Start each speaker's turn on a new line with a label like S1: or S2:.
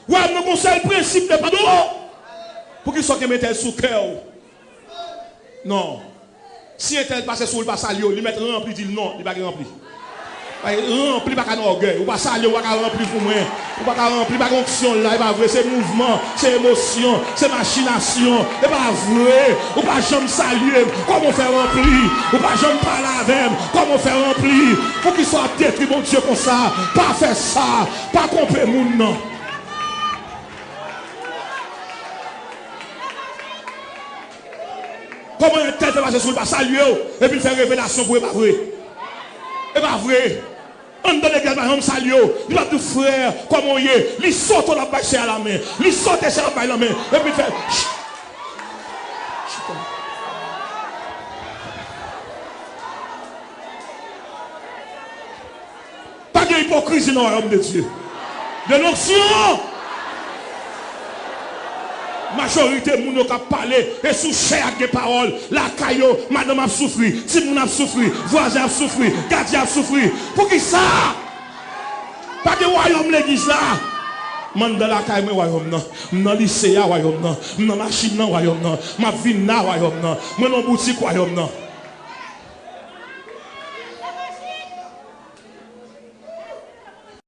S1: Ouais, nous conseille le principe de pardon. Pour qu'il soit qui mette sous cœur. Non. Si un tel passe sur le passe à lui, il met rempli, dit non, il va pas rempli. Rempli pas qu'un orgueil, ou pas ça, ou pas rempli pour moi, ou pas rempli pas fonction là, pas vrai, c'est mouvement, c'est émotion, c'est machination, c'est pas vrai, ou pas jamais saluer, comment faire remplir, ou pas jamais parler avec, comment faire remplir, faut qu'il soit détruit mon Dieu comme ça, pas faire ça, pas comprendre moun non. Comment un tel fait passer sur le pas saluer et puis faire révélation pour pas vrai. Et pas vrai. On donne l'église par exemple saluer, il va tout frère comment il est, il saute la baisse à la main, il saute sur la baisse à la main et puis fait pas d'hypocrisie dans le royaume de Dieu. De l'onction. Majorité de gens qui parlé et sous cher avec des paroles. La caillou, madame a souffert, si moun a souffert, voisin a souffert, gardien a souffert. Pour qui ça? Pas de royaume l'église là. Man dans la caille, royaume non. Dans lycée, royaume non. Dans machine, royaume non. Ma vie, royaume non. Moi, dans boutique, royaume non.